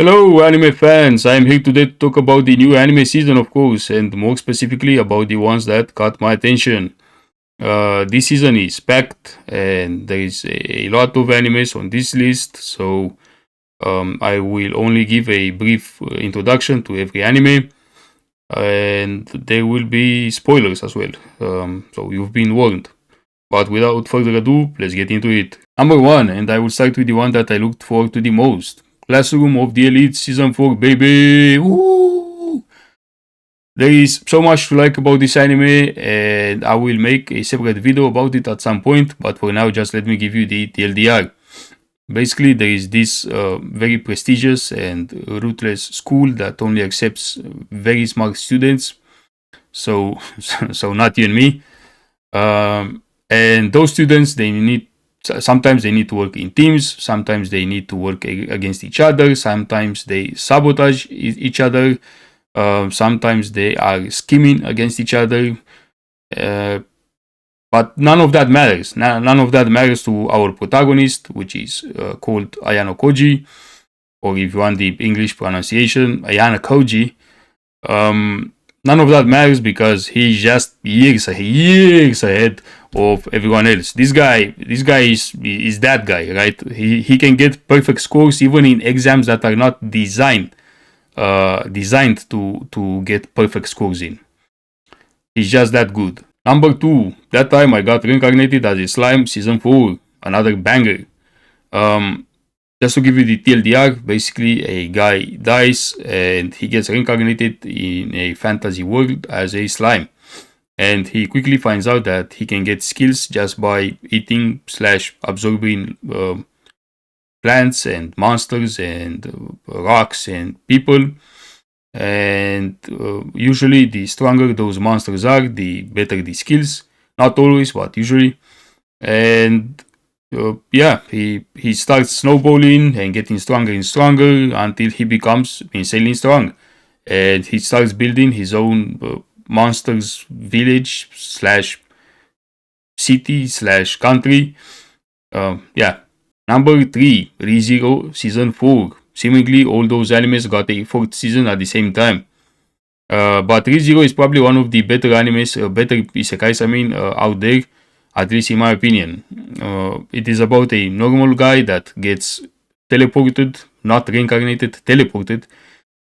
Hello, anime fans. I am here today to talk about the new anime season, of course, and more specifically about the ones that caught my attention. This season is packed, and there is a lot of animes on this list, so I will only give a brief introduction to every anime, and there will be spoilers as well. So you've been warned. But without further ado, let's get into it. Number one, and I will start with the one that I looked forward to the most. Classroom of the Elite Season 4, baby! Woo! There is so much to like about this anime, and I will make a separate video about it at some point, but for now, just let me give you the TLDR. Basically, there is this very prestigious and ruthless school that only accepts very smart students, so, so not you and me. And those students, sometimes they need to work in teams, sometimes they need to work against each other, sometimes they sabotage each other, sometimes they are scheming against each other, but none of that matters. None of that matters to our protagonist, which is called Ayano Koji, or if you want the English pronunciation, Ayano Koji. None of that matters because he's just years ahead of everyone else. This guy is that guy, right? He can get perfect scores even in exams that are not designed to get perfect scores in. He's just that good. Number 2, That Time I Got Reincarnated as a Slime, Season 4, another banger. Just to give you the TLDR, basically a guy dies and he gets reincarnated in a fantasy world as a slime. And he quickly finds out that he can get skills just by eating / absorbing plants and monsters and rocks and people. And usually the stronger those monsters are, the better the skills. Not always, but usually. And he starts snowballing and getting stronger and stronger until he becomes insanely strong. And he starts building his own monsters village / city / country. Number 3, ReZero Season 4. Seemingly all those animes got a 4th season at the same time. But ReZero is probably one of the better animes, better isekais out there, at least in my opinion. It is about a normal guy that gets teleported, not reincarnated, teleported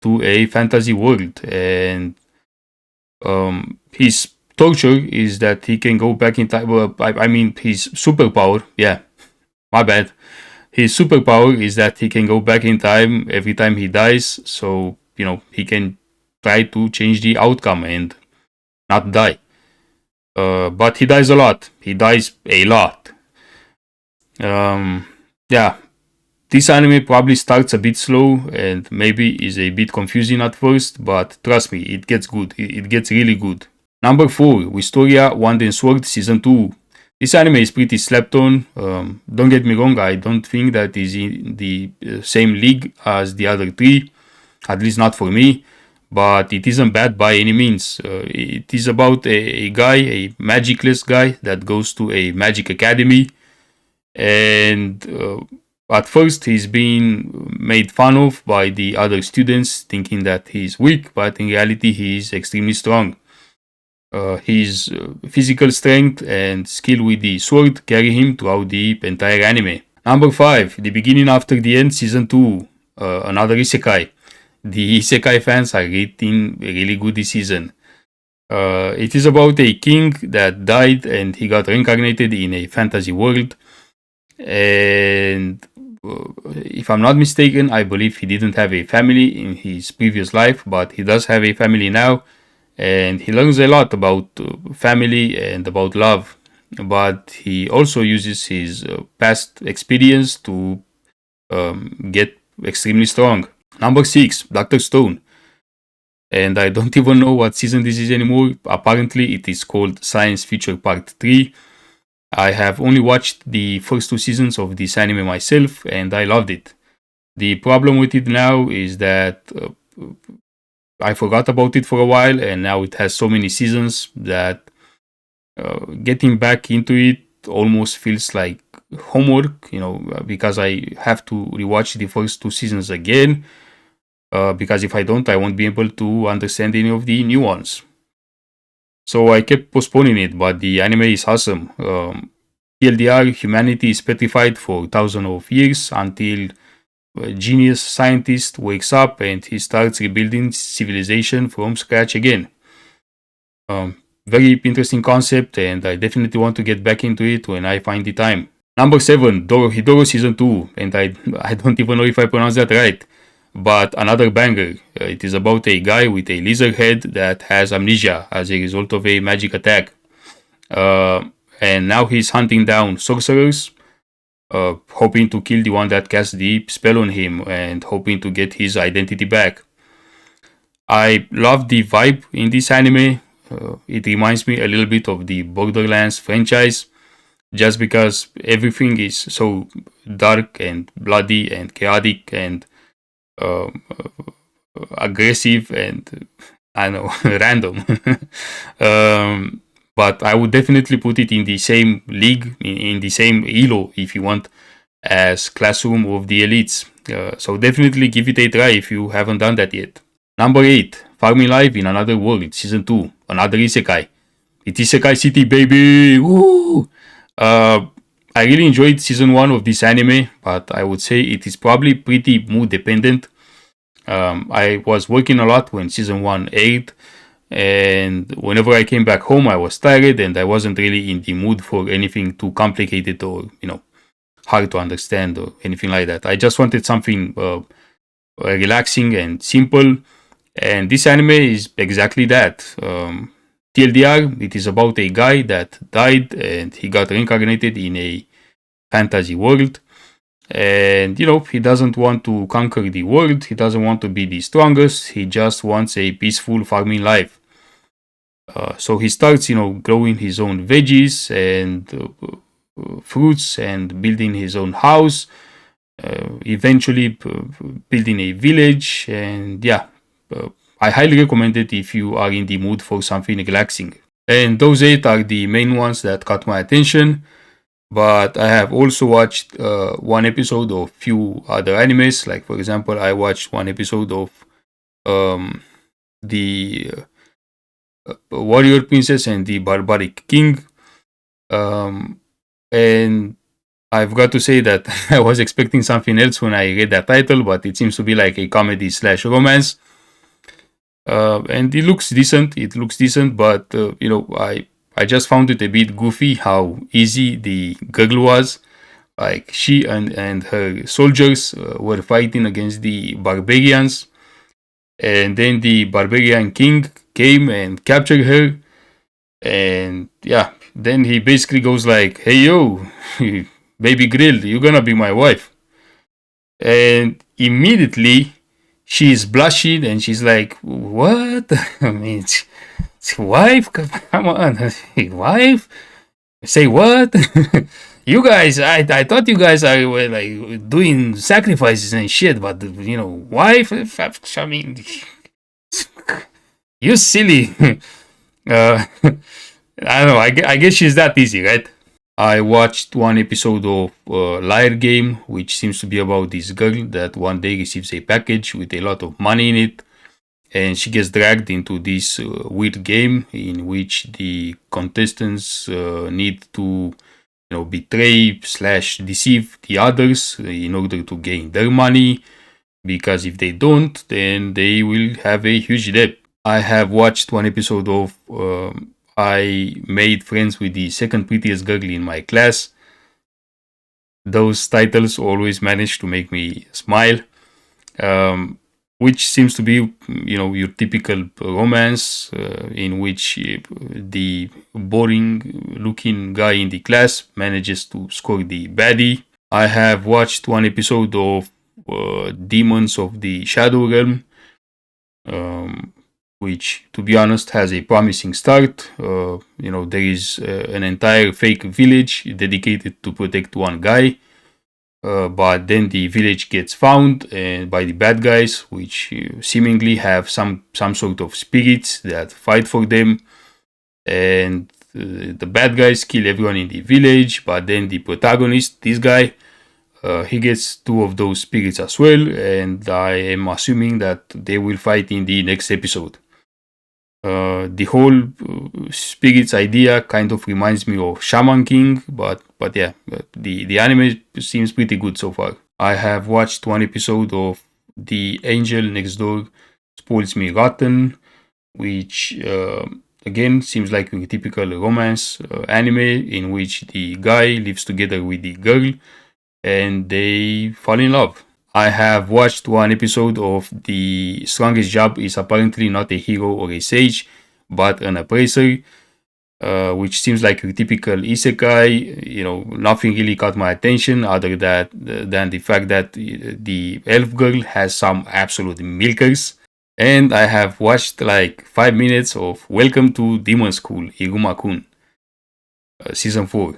to a fantasy world. And his torture is that he can go back in time. His superpower, my bad. His superpower is that he can go back in time every time he dies. So, he can try to change the outcome and not die. But he dies a lot. He dies a lot. This anime probably starts a bit slow and maybe is a bit confusing at first, but trust me, it gets good. It gets really good. Number 4, Wistoria Wand and Sword Season 2. This anime is pretty slept on. Don't get me wrong, I don't think that is in the same league as the other 3, at least not for me. But it isn't bad by any means. It is about a guy, a magicless guy that goes to a magic academy, and at first he's being made fun of by the other students, thinking that he's weak, but in reality he is extremely strong. His physical strength and skill with the sword carry him throughout the entire anime. Number 5, The Beginning After the End Season 2, another isekai. The isekai fans are rating really good this season. It is about a king that died and he got reincarnated in a fantasy world. And if I'm not mistaken, I believe he didn't have a family in his previous life, but he does have a family now. And he learns a lot about family and about love. But he also uses his past experience to get extremely strong. Number 6, Dr. Stone. And I don't even know what season this is anymore. Apparently it is called Science Future Part 3. I have only watched the first 2 seasons of this anime myself and I loved it. The problem with it now is that I forgot about it for a while and now it has so many seasons that getting back into it almost feels like homework, because I have to rewatch the first 2 seasons again. because if I don't, I won't be able to understand any of the new ones. So I kept postponing it, but the anime is awesome. TLDR, humanity is petrified for thousands of years until a genius scientist wakes up and he starts rebuilding civilization from scratch again. Very interesting concept, and I definitely want to get back into it when I find the time. Number 7, Dorohedoro Season 2, and I don't even know if I pronounced that right, but another banger. It is about a guy with a lizard head that has amnesia as a result of a magic attack. And now he's hunting down sorcerers, hoping to kill the one that cast the spell on him and hoping to get his identity back. I love the vibe in this anime. It reminds me a little bit of the Borderlands franchise, just because everything is so dark and bloody and chaotic and aggressive and I know random. But I would definitely put it in the same league, in the same elo, if you want, as Classroom of the Elites. So definitely give it a try if you haven't done that yet. Number 8, Farming Life in Another World, Season 2, another isekai. It's Isekai City, baby! Woo! I really enjoyed Season 1 of this anime, but I would say it is probably pretty mood dependent. I was working a lot when Season 1 aired, and whenever I came back home, I was tired and I wasn't really in the mood for anything too complicated or, hard to understand or anything like that. I just wanted something relaxing and simple, and this anime is exactly that. TLDR, it is about a guy that died and he got reincarnated in a fantasy world. And, he doesn't want to conquer the world. He doesn't want to be the strongest. He just wants a peaceful farming life. So he starts, growing his own veggies and fruits and building his own house. Eventually building a village. And I highly recommend it if you are in the mood for something relaxing. And those 8 are the main ones that caught my attention. But I have also watched one episode of few other animes. Like, for example, I watched one episode of the Warrior Princess and the Barbaric King. And I've got to say that I was expecting something else when I read that title, but it seems to be like a comedy / romance. And it looks decent. But, I just found it a bit goofy how easy the girl was. Like, she and her soldiers were fighting against the barbarians. And then the barbarian king came and captured her. And then he basically goes like, hey yo, baby grill, you're gonna be my wife. And immediately she's blushing and she's like, what? I mean, wife? Come on, wife? Say what? You guys, I thought you guys were like doing sacrifices and shit, but wife? I mean, you silly. I don't know. I guess she's that easy, right? I watched one episode of Liar Game, which seems to be about this girl that one day receives a package with a lot of money in it. And she gets dragged into this weird game in which the contestants need to, betray / deceive the others in order to gain their money. Because if they don't, then they will have a huge debt. I have watched one episode of I Made Friends with the Second Prettiest Girl in My Class. Those titles always manage to make me smile. Which seems to be, your typical romance in which the boring-looking guy in the class manages to score the baddie. I have watched one episode of Demons of the Shadow Realm, which, to be honest, has a promising start. There is an entire fake village dedicated to protect one guy. But then the village gets found by the bad guys, which seemingly have some sort of spirits that fight for them. And the bad guys kill everyone in the village, but then the protagonist, this guy, he gets two of those spirits as well, and I am assuming that they will fight in the next episode. The whole spirits idea kind of reminds me of Shaman King, but yeah, the anime seems pretty good so far. I have watched one episode of The Angel Next Door Spoils Me Rotten, which again seems like a typical romance anime in which the guy lives together with the girl and they fall in love. I have watched one episode of The Strongest Job is Apparently Not a Hero or a Sage, but an Appraiser, which seems like a typical isekai. You know, nothing really caught my attention other than the fact that the elf girl has some absolute milkers. And I have watched like 5 minutes of Welcome to Demon School, Iruma-kun, season 4,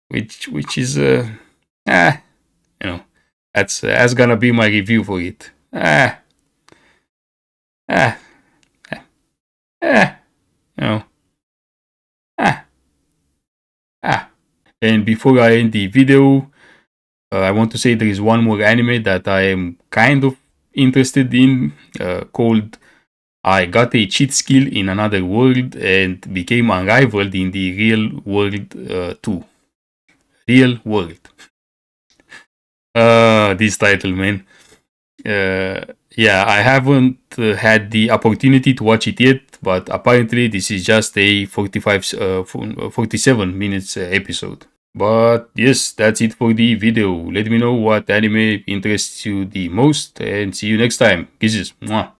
which is you know, that's gonna be my review for it. Ah, ah, you know, ah, ah. And before I end the video, I want to say there is one more anime that I am kind of interested in, called I Got a Cheat Skill in Another World and Became Unrivaled in the Real World too. Real World. This title, man. Yeah, I haven't had the opportunity to watch it yet, but apparently this is just a 47 minutes episode. But yes, that's it for the video. Let me know what anime interests you the most and see you next time. Kisses. Mwah.